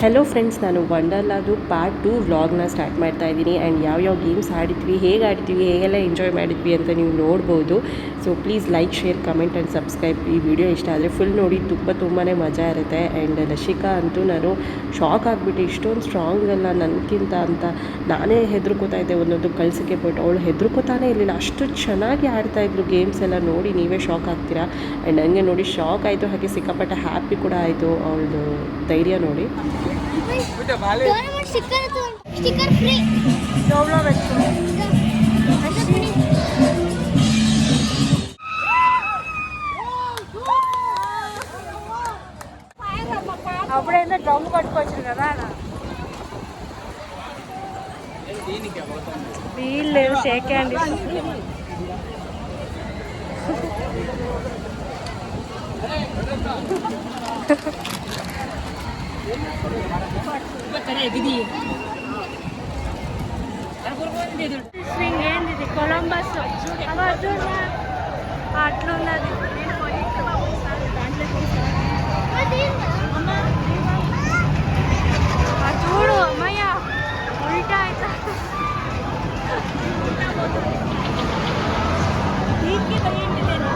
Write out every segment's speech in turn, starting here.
Hello friends, ನಾನು ವಂಡರ್ಲಾದು part 2 ವ್ಲಾಗ್ನ start ಮಾಡ್ತಾ ಇದ್ದೀನಿ. ಆ್ಯಂಡ್ ಯಾವ್ಯಾವ ಗೇಮ್ಸ್ ಆಡಿದ್ವಿ, ಹೇಗೆ ಆಡಿದ್ವಿ, ಹೇಗೆಲ್ಲ ಎಂಜಾಯ್ ಮಾಡಿದ್ವಿ ಅಂತ ನೀವು ನೋಡ್ಬೋದು. So please like, share, comment and subscribe. ಈ ವಿಡಿಯೋ ಇಷ್ಟ ಆದರೆ ಫುಲ್ ನೋಡಿ, ತುಂಬಾ ಮಜಾ ಇರುತ್ತೆ. ಆ್ಯಂಡ್ ಲಶಿಕಾ ಅಂತೂ ನಾನು ಶಾಕ್ ಆಗಿಬಿಟ್ಟು, ಇಷ್ಟೊಂದು ಸ್ಟ್ರಾಂಗ್ ಅಲ್ಲ ನನಗಿಂತ ಅಂತ ನಾನೇ ಹೆದರ್ಕೋತಾ ಇದ್ದೆ ಒಂದೊಂದು ಕಳ್ಸೋಕ್ಕೆ. ಬಟ್ ಅವಳು ಹೆದರ್ಕೋತಾನೇ ಇರಲಿಲ್ಲ, ಅಷ್ಟು ಚೆನ್ನಾಗಿ ಆಡ್ತಾಯಿದ್ರು. ಗೇಮ್ಸ್ ಎಲ್ಲ ನೋಡಿ ನೀವೇ ಶಾಕ್ ಆಗ್ತೀರಾ. ಆ್ಯಂಡ್ ನನಗೆ ನೋಡಿ ಶಾಕ್ ಆಯಿತು, ಹಾಗೆ ಸಿಕ್ಕಾಪಟ್ಟೆ ಹ್ಯಾಪಿ ಕೂಡ ಆಯಿತು ಅವಳದು ಧೈರ್ಯ ನೋಡಿ. स्टिकर फ्री అప్పుడైనా డ్రమ్ పట్టుకోవచ్చు కదా వీళ్ళు షేక్ హ్యాండ్ స్వింగ్ ఏంది కొలంబస్ అట్లున్నది చూడు అమ్మయ్య ఉల్టా అవుతా దీనికి పోయింది నేను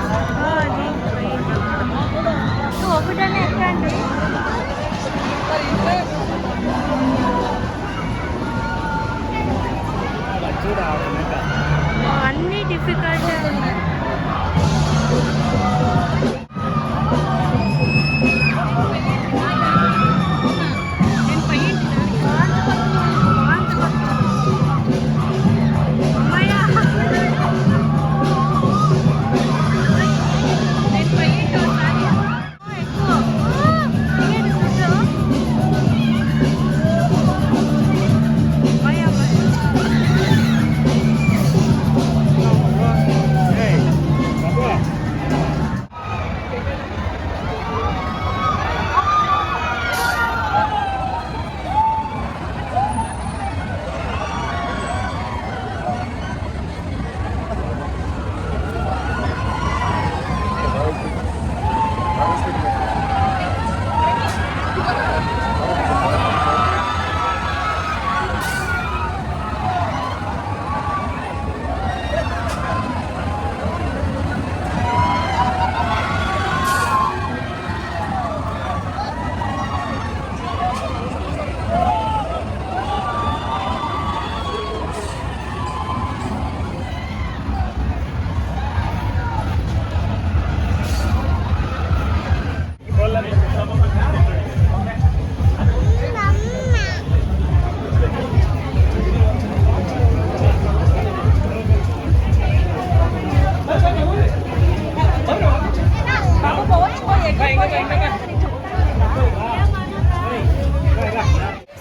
దీనికి పోయింది ఒకటనే ఎక్కండి అన్నీ డిఫికల్ట్ ఉన్నాయి.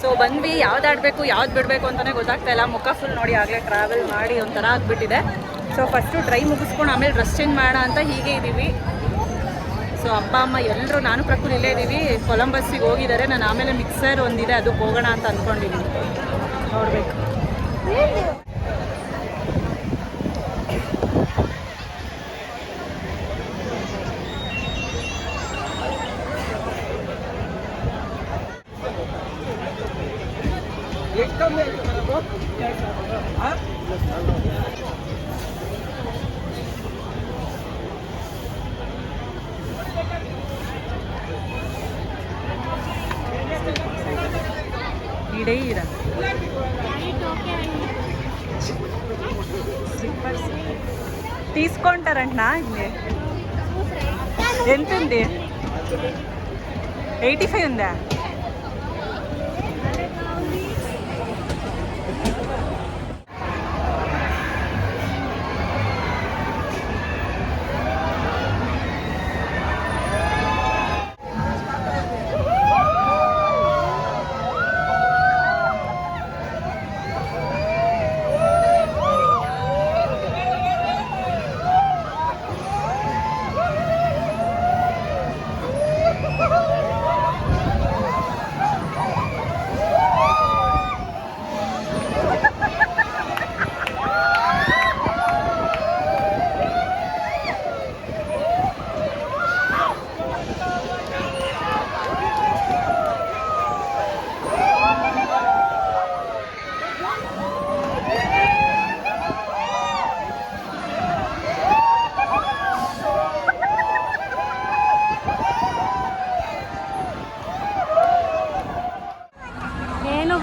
ಸೊ ಬಂದ್ವಿ, ಯಾವ್ದು ಆಡಬೇಕು ಯಾವ್ದು ಬಿಡಬೇಕು ಅಂತಲೇ ಗೊತ್ತಾಗ್ತಾ ಇಲ್ಲ. ಮುಖ ಫುಲ್ ನೋಡಿ ಆಗಲೇ ಟ್ರಾವೆಲ್ ಮಾಡಿ ಒಂಥರ ಆಗಿಬಿಟ್ಟಿದೆ. ಸೊ ಫಸ್ಟು ಡ್ರೈ ಮುಗಿಸ್ಕೊಂಡು ಆಮೇಲೆ ಡ್ರೆಸ್ ಚೇಂಜ್ ಮಾಡೋಣ ಅಂತ ಹೀಗೆ ಇದ್ದೀವಿ. ಸೊ ಅಪ್ಪ ಅಮ್ಮ ಎಲ್ಲರೂ, ನಾನು ಪ್ರಕೃತಿ ಇಲ್ಲೇ ಇದ್ದೀವಿ. ಕೊಲಂಬಸ್ಸಿಗೆ ಹೋಗಿದ್ದಾರೆ. ನಾನು ಆಮೇಲೆ ಮಿಕ್ಸರ್ ಒಂದಿದೆ, ಅದಕ್ಕೆ ಹೋಗೋಣ ಅಂತ ಅಂದ್ಕೊಂಡಿದ್ದೀನಿ. ನೋಡಬೇಕು. ఇడే ఇరా తీసుకుంటారంటనా? ఎంత ఉంది? 85 ఉందా?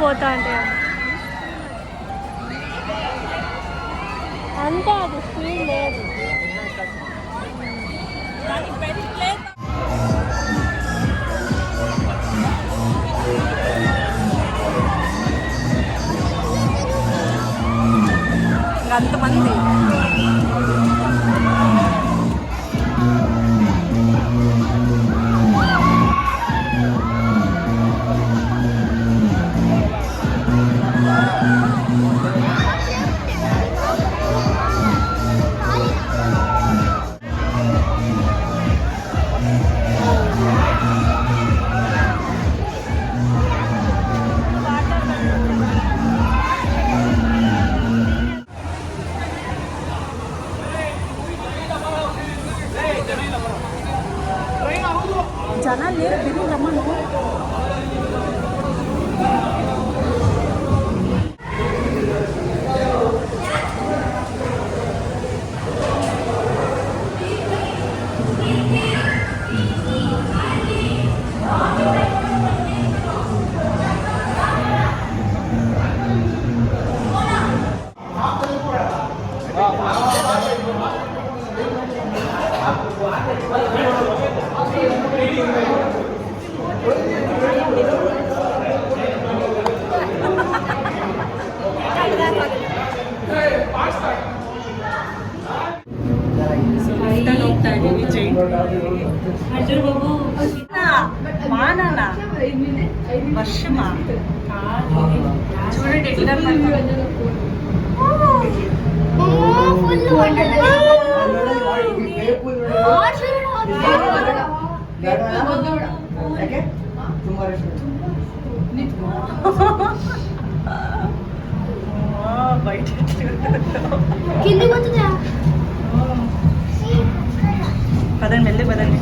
పోతా అంటే అంతే అది స్పీడ్ లేదు. అంతమంది ಜನ ಲೇಟ್ ಬಿರಿರಮ್ಮ. ಹೋಗ್ತಾ ಇದ್ದೀವಿ ಜೈನ್ ಮಾನನ ವರ್ಷಮ చూడండి ఎట్లా బయట పదండి వెళ్ళి పదండి.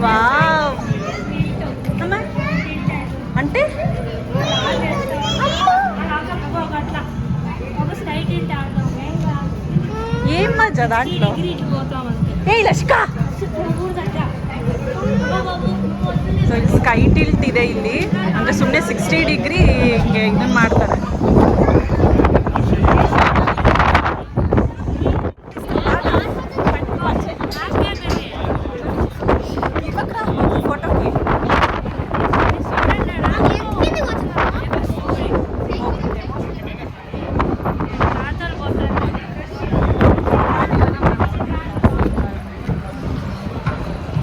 వావ్ అంటే ఏం మజా దాంట్లో. ఏ ಲಶ್ಕ ಸೊ ಇಲ್ಲಿ ಸ್ಕೈ ಟಿಲ್ಟ್ ಇದೆ ಇಲ್ಲಿ, ಅಂದರೆ ಸುಮ್ಮನೆ 60 ಡಿಗ್ರಿ ಹಿಂಗೆ ಇದನ್ನು ಮಾಡ್ತಾರೆ.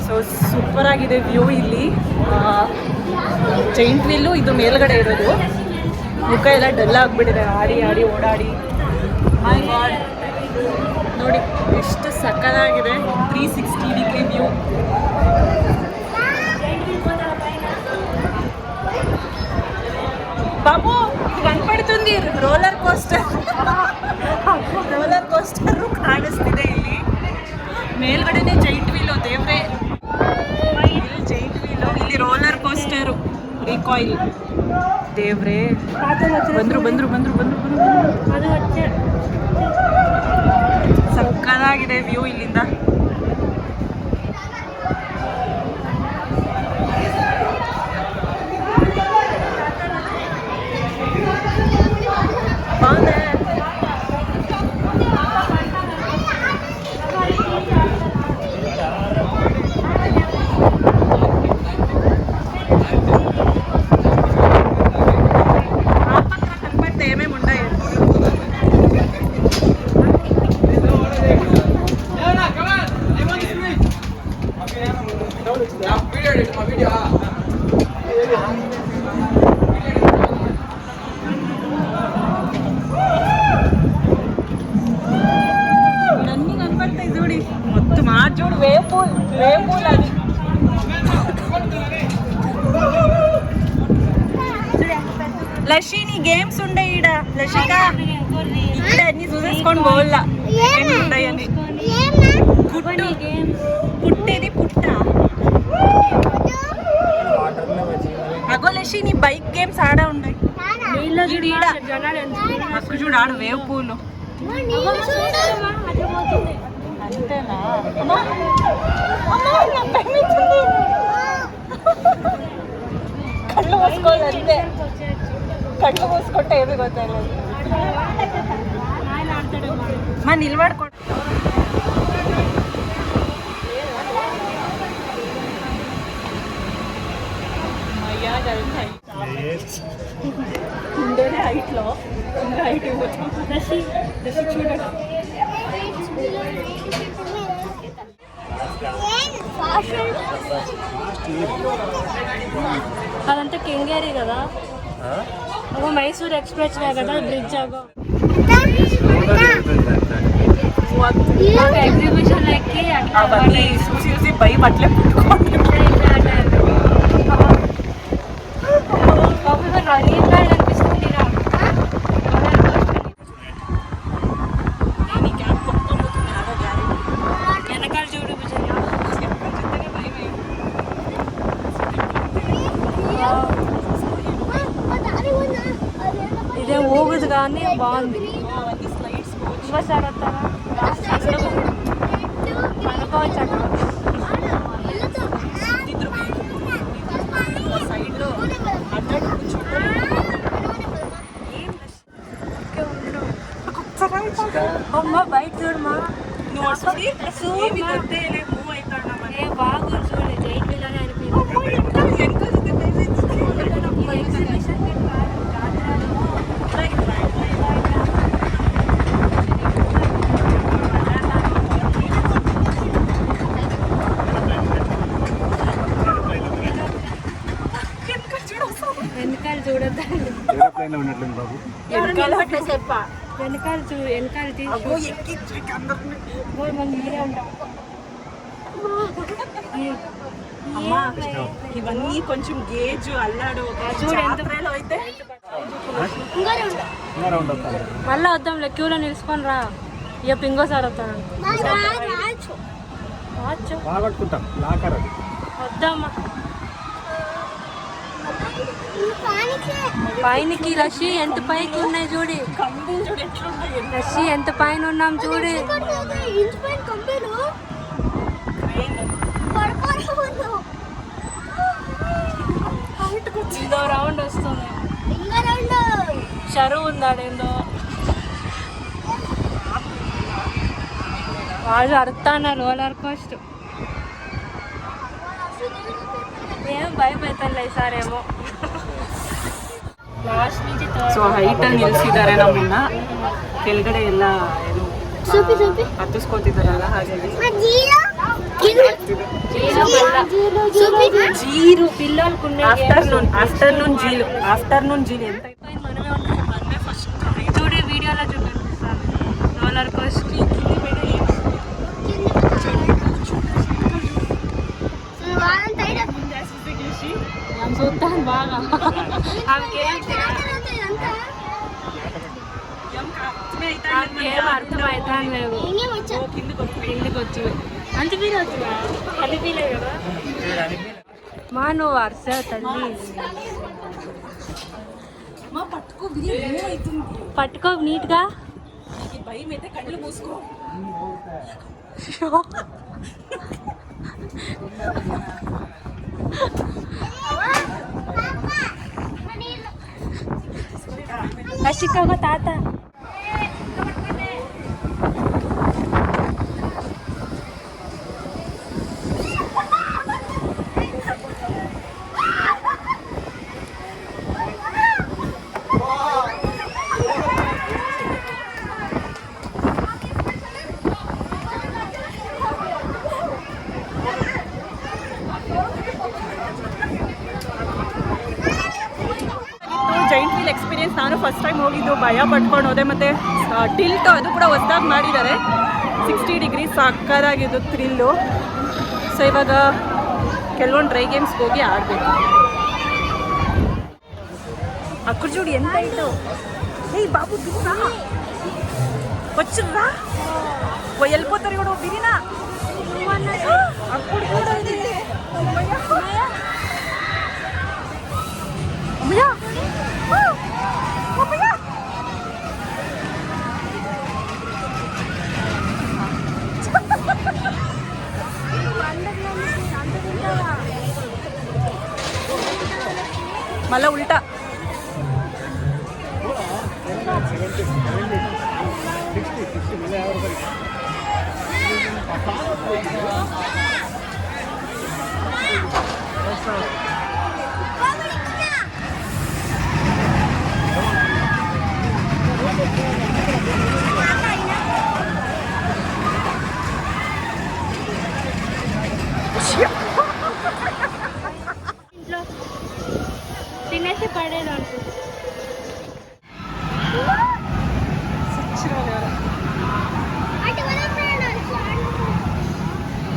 ಸೊ ಸೂಪರ್ ಆಗಿದೆ ವ್ಯೂ ಇಲ್ಲಿ. ಜೈಂಟ್ ವೀಲು ಇದು ಮೇಲ್ಗಡೆ ಇರೋದು. ಮುಖ ಎಲ್ಲ ಡಲ್ ಆಗಿಬಿಟ್ಟಿದೆ ಆಡಿ ಆಡಿ ಓಡಾಡಿ. ಮೈ ಗಾಡ್ ನೋಡಿ ಎಷ್ಟು ಸಕ್ಕತ್ತಾಗಿದೆ. 360 ಡಿಗ್ರಿ ವ್ಯೂ. బాబు కనపడుతుంది రోలర్ కోస్టర్. ರೋಲರ್ ಕೋಸ್ಟರು ಕಾಣಿಸ್ತಿದೆ ಇಲ್ಲಿ. ಮೇಲ್ಗಡೆನೆ ಜೈಂಟ್ ವೀಲು. ದೇವ್ರೆ ಇಲ್ಲಿ ಜೈಂಟ್ ವೀಲು, ಇಲ್ಲಿ ರೋಲರ್ ಕೋಸ್ಟರು ರಿಕಾಯಿಲ್. ದೇವ್ರೆ ಬಂದ್ರು ಬಂದ್ರು ಬಂದ್ರು ಬಂದ್ರು ಬಂದ್ರು. ಸಕ್ಕದಾಗಿದೆ ವ್ಯೂ ಇಲ್ಲಿಂದ. చూడు వేవ్ పూల్ అది. లషిని గేమ్స్ ఉండే ఈడ. లషిక ఇక్కడ అన్ని చూసేసుకొని పోవాల ఏమి ఉంటాయని. పుట్టేది పుట్ట. అగో లషిని బైక్ గేమ్స్ ఆడ ఉన్నాయి. అక్కడ చూడు ఆడ వేవ్ పూలు. అంతేనా అమ్మా అమ్మా నా భయమేస్తుంది కళ్ళు మూసుకోవాలి అంతే కళ్ళు మూసుకుంటే ఏమి ಗೊತ್ತಾಗಲ್ಲ మా నిలబడుకో ఉండేనే హైట్లో ఇంకా హైట్ ఇవ్వటం చూడండి అదంతా ಕೆಂಗೇರಿ కదా ఒక మైసూర్ ఎక్స్ప్రెస్ వే కదా బ్రిడ్జ్ ಆಗೋ ఎగ్జిబిషన్ ఎక్కి అవన్నీ చూసి చూసి భయం అట్లే అనిపిస్తుంది వెనకాల చూడు ఇదే ఊగుదు కానీ బాగుంది ఇంకోసారి వస్తారా అనుకోవచ్చు అక్కడ సైడ్లో అమ్మ బయట చూడమా మూవ్ అవుతాడు ఏ బాగుంది చూడు జైన్ వీలని అనిపించింది వెనకాల చూడద్దండి వెనకాల వెనకాల మీరే ఉంటాం ఇవన్నీ కొంచెం గేజ్ అల్లాడు చూడు ఎంత అయితే మళ్ళీ వద్దాంలే క్యూలో నిలుచుకొని రా ఇక ఇంకోసారి వస్తాను వద్దామా పైనకి రషి ఎంత పైకి ఉన్నాయి చూడి రషి ఎంత పైన ఉన్నాం చూడి ఇందో రౌండ్ వస్తుంది షరువు ఉందాడేందో వాళ్ళు అరుతాన్నారు రోలర్ కోస్ట్ ఏం ಭಯಪಡ್ತಲ್ಲ ಈ ಸಾರೇಮೋ ಲಾಸ್ಟ್ నుంచి ಸೊ ಹೈಟಲ್ಲಿ ನಿಲ್ಲಿಸಿದ್ದಾರೆ ನಮ್ಮನ್ನ ಕೆಳಗಡೆ ಎಲ್ಲ ಏನು ಹತ್ತಿಸ್ಕೋತಿದ್ದಾರಲ್ಲ ಹಾಗಾಗಿ జీరు పిల్లలకు ఆఫ్టర్నూన్ జీలు ఎంత చూడే వీడియోలో చూపిస్తాను రోలర్ కోస్ట్ చూస్తాను బాగా ఏం అర్థమవుతాను లేదు కిందికి వచ్చి అంత ఫీల్ అవుతుందా అది ఫీలే కదా మా నువ్వు అర్స తల్లి పట్టుకో నీట్గా భయం అయితే కళ్ళు మూసుకో రషిక తాత ಜೈಂಟ್ ವೀಲ್ ಎಕ್ಸ್ಪೀರಿಯನ್ಸ್ ನಾನು ಫಸ್ಟ್ ಟೈಮ್ ಹೋಗಿದ್ದು ಭಯ ಪಟ್ಕೊಂಡು ಹೋದೆ ಮತ್ತು ಟಿಲ್ಟ್ ಅದು ಕೂಡ ಹೊಸದಾಗಿ ಮಾಡಿದ್ದಾರೆ 60 ಡಿಗ್ರಿ ಸಕ್ಕದಾಗಿದ್ದು ಥ್ರಿಲ್ಲು ಸೊ ಇವಾಗ ಕೆಲವೊಂದು ಡ್ರೈ ಗೇಮ್ಸ್ಗೆ ಹೋಗಿ ಆಡಬೇಕು అక్కడ చూడు ఎంత ఇటు ఏ బాబు దిగురా వచ్చిర్రా వెళ్ళిపోతారు కూడా విరినా అప్పుడు కూడా ఇది అమ్మయ్యా అమ్మయ్యా ఇంట్లో తినేసి పడేది అనుకో.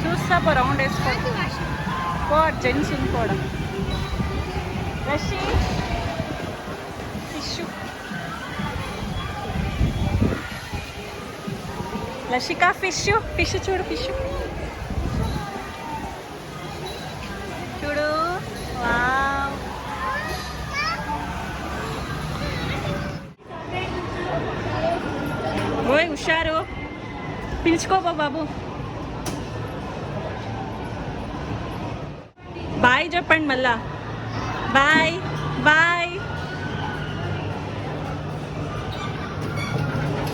చూస్తా పో రౌండ్ వేసుకో పో జెంట్స్ కూడా రషి ఫిష్ లషిక ఫిష్ ఫిష్ చూడు ఫిష్ చూడు వావ్ ఓయ్ హుషారు పిలుచుకోబో బాబు బాయ్ చెప్పండి మళ్ళా బాయ్ బాయ్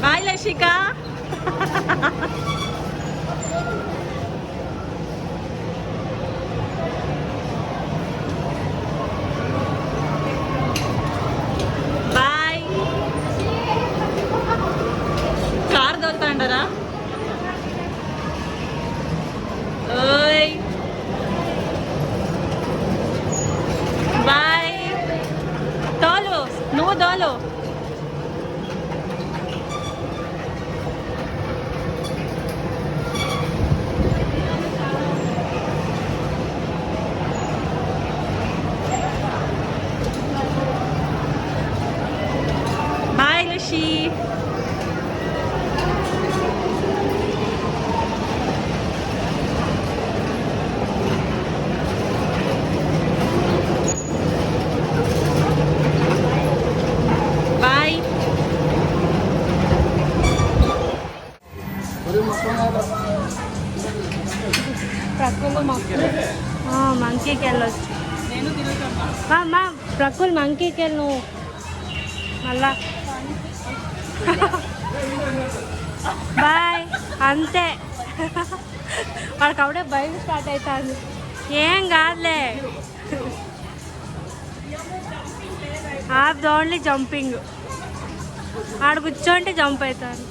బాయ్ లషిక బాయ్ కార్ దొరుకుతాండరా ఓయ్ బాయ్ తోలు నువ్వు తోలు బాయ్ లషి బాయ్ ప్రకృలు మంకీకి వెళ్ళొచ్చు. నేను తిరుగుతున్నా మా ప్రకృలు మంకీకి వెళ్ళి నువ్వు మళ్ళా బాయ్ అంతే. వాడికి అప్పుడే భయం స్టార్ట్ అవుతుంది. ఏం కాదులే ఆఫ్ ఓన్లీ జంపింగ్ ఆడ కూర్చోంటే జంప్ అవుతాను.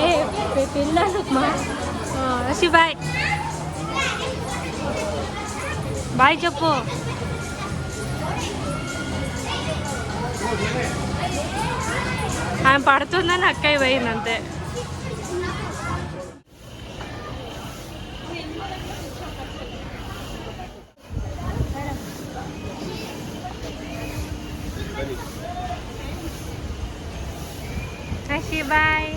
ఏ పిల్లలు మా రషి బాయ్ బాయ్ చెప్పు. ఆమె పడుతుందని అక్కయ్య పోయింది అంతే. రషి బాయ్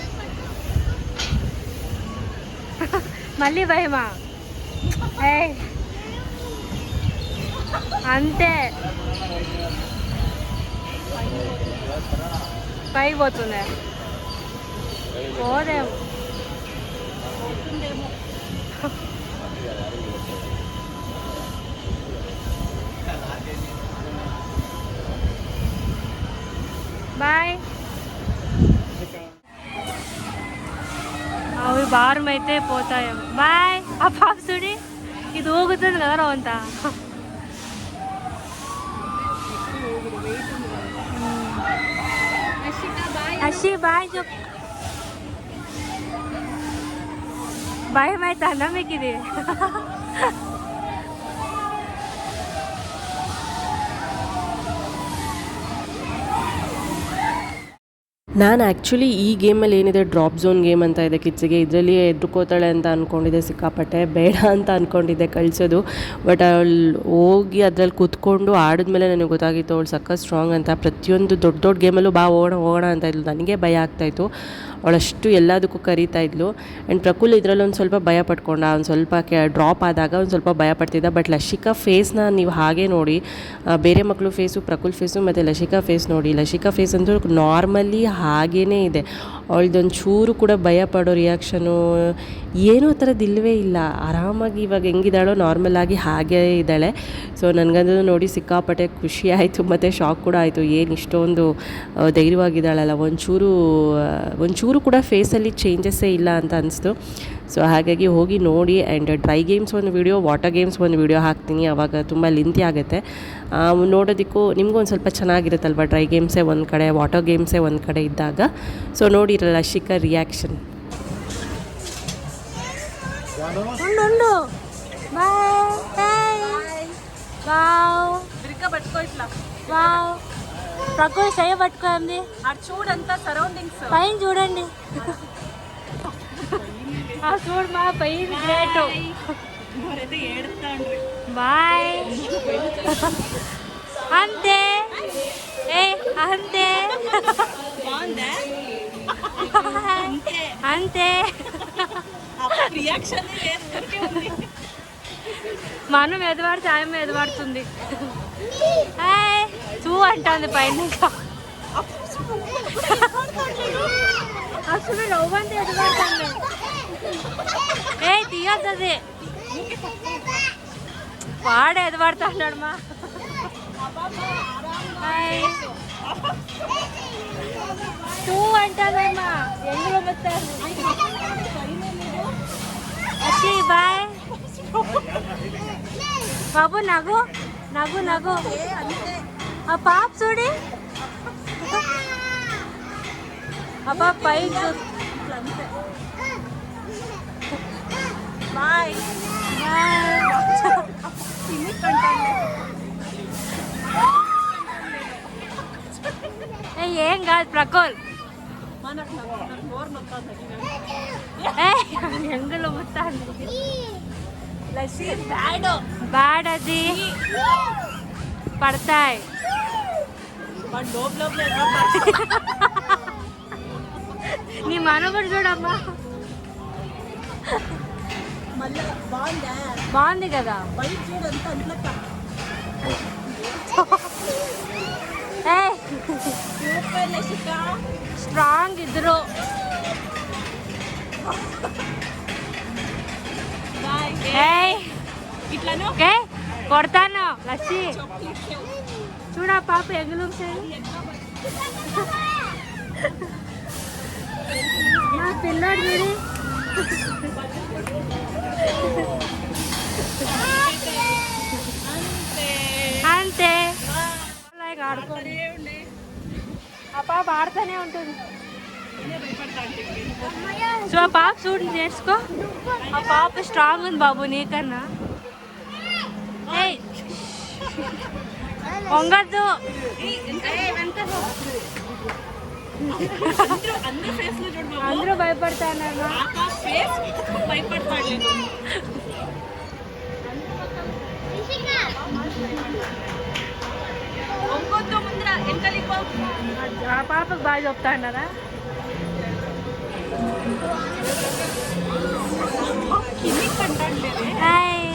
మళ్ళీ భయమా ఏయ్ అంతే పైకి పోతుందే పోదేమో. బాయ్ అవి భారం అయితే పోతాయేమో. బాయ్ ఆ పాప చూడి ఇది ఊగుతుంది కదా రవంతా. అషి బాయ్ చెప్పు. భయం అవుతుందా మీకు ఇది? ನಾನು ಆ್ಯಕ್ಚುಲಿ ಈ ಗೇಮಲ್ಲಿ ಏನಿದೆ ಡ್ರಾಪ್ ಝೋನ್ ಗೇಮ್ ಅಂತ ಇದೆ ಕಿಡ್ಸಿಗೆ, ಇದರಲ್ಲಿ ಎದ್ರುಕೋತಾಳೆ ಅಂತ ಅಂದ್ಕೊಂಡಿದ್ದೆ ಸಿಕ್ಕಾಪಟ್ಟೆ, ಬೇಡ ಅಂತ ಅಂದ್ಕೊಂಡಿದ್ದೆ ಕಳಿಸೋದು. ಬಟ್ ಅವಳು ಹೋಗಿ ಅದ್ರಲ್ಲಿ ಕೂತ್ಕೊಂಡು ಆಡಿದ್ಮೇಲೆ ನನಗೆ ಗೊತ್ತಾಗಿತ್ತು ಅವಳು ಸಕ್ಕ ಸ್ಟ್ರಾಂಗ್ ಅಂತ. ಪ್ರತಿಯೊಂದು ದೊಡ್ಡ ದೊಡ್ಡ ಗೇಮಲ್ಲೂ ಬಾ ಹೋಗೋಣ ಅಂತ ಇದ್ಲು. ನನಗೆ ಭಯ ಆಗ್ತಾಯಿತ್ತು, ಅವಳಷ್ಟು ಎಲ್ಲದಕ್ಕೂ ಕರೀತಾ ಇದ್ಲು. ಆ್ಯಂಡ್ ಪ್ರಕುಲ್ ಇದರಲ್ಲಿ ಒಂದು ಸ್ವಲ್ಪ ಭಯ ಪಡ್ಕೊಂಡ, ಒಂದು ಸ್ವಲ್ಪ ಡ್ರಾಪ್ ಆದಾಗ ಒಂದು ಸ್ವಲ್ಪ ಭಯ ಪಡ್ತಿದ್ದ. ಬಟ್ ಲಶಿಕಾ ಫೇಸ್ನ ನೀವು ಹಾಗೆ ನೋಡಿ, ಬೇರೆ ಮಕ್ಕಳು ಫೇಸು, ಪ್ರಕುಲ್ ಫೇಸು ಮತ್ತು ಲಶಿಕಾ ಫೇಸ್ ನೋಡಿ. ಲಶಿಕಾ ಫೇಸ್ ಅಂತೂ ನಾರ್ಮಲಿ ಹಾಗೇ ಇದೆ. ಅವಳದೊಂದು ಚೂರು ಕೂಡ ಭಯ ಪಡೋ ರಿಯಾಕ್ಷನು ಏನೂ ಆ ಥರದ್ದು ಇಲ್ಲವೇ ಇಲ್ಲ. ಆರಾಮಾಗಿ ಇವಾಗ ಹೆಂಗಿದ್ದಾಳೋ ನಾರ್ಮಲಾಗಿ ಹಾಗೇ ಇದ್ದಾಳೆ. ಸೊ ನನಗದು ನೋಡಿ ಸಿಕ್ಕಾಪಟ್ಟೆ ಖುಷಿ ಆಯಿತು ಮತ್ತು ಶಾಕ್ ಕೂಡ ಆಯಿತು. ಏನು ಇಷ್ಟೊಂದು ಧೈರ್ಯವಾಗಿದ್ದಾಳಲ್ಲ, ಒಂಚೂರು ಕೂಡ ಫೇಸಲ್ಲಿ ಚೇಂಜಸ್ಸೇ ಇಲ್ಲ ಅಂತ ಅನಿಸ್ತು. ಸೊ ಹಾಗಾಗಿ ಹೋಗಿ ನೋಡಿ. ಆ್ಯಂಡ್ ಡ್ರೈ ಗೇಮ್ಸ್ ಒಂದು ವೀಡಿಯೋ, ವಾಟರ್ ಗೇಮ್ಸ್ ಒಂದು ವೀಡಿಯೋ ಹಾಕ್ತೀನಿ. ಆವಾಗ ತುಂಬ ಲೆಂತಿ ಆಗುತ್ತೆ ನೋಡೋದಕ್ಕೂ. ನಿಮಗೂ ಒಂದು ಸ್ವಲ್ಪ ಚೆನ್ನಾಗಿರುತ್ತಲ್ವ, ಡ್ರೈ ಗೇಮ್ಸೇ ಒಂದು ಕಡೆ, ವಾಟರ್ ಗೇಮ್ಸೇ ಒಂದು ಕಡೆ ಇದ್ದಾಗ. ಸೊ ನೋಡಿರಲ್ಲ ಶಿಖಾ ರಿಯಾಕ್ಷನ್. ఉండు బాయ్ వావ్ పట్టుకో ఇట్లా. వావ్ ప్రకృతి సయ పట్టుకోండి. అటు చూడంతా సరౌండింగ్స్ పైన చూడండి. ఆ చూడు మా పైన గ్రేట్. బాయ్ అంతే. ఏ అంతే అంతే. రియాక్షన్ మనం ఎదవాడితే ఆయమ్మ ఎదవాడుతుంది. చూ అంటుంది పైన. అసలు నవ్వంతా ఎదవాడుతుంది. ఏ తీయద్దు, వాడు ఎదవాడుతున్నాడు మా. చూ అంటుందమ్మా, ఎందులో పెడతారు. అచ్చి బాయ్ బాబు. నగు నగు నగు. ఆ పాప చూడి, ఆ పాప పై బాయ్ ఏం కాదు ప్రకోల్. ఎంగులో ముత్తాను బ్యాడ్, అది పడతాయి. నీ మనవడు చూడమ్మా, బాగుంది కదా. స్ట్రాంగ్ ఇద్దరు. కొడతాను లస్సి. చూడ పాప ఎగులు మా పిల్లోడు చూడి. అంతే ఆడుకోండి. ఆ పాప ఆడుతూనే ఉంటుంది. సో ఆ పాప చూడు, నేర్చుకో. ఆ పాప స్ట్రాంగ్ ఉంది బాబు నీకన్నా. వంగద్దు. అందరూ భయపడతానమ్మా. ఆ పాపకు బాగా చెప్తా అన్నారా. హాయ్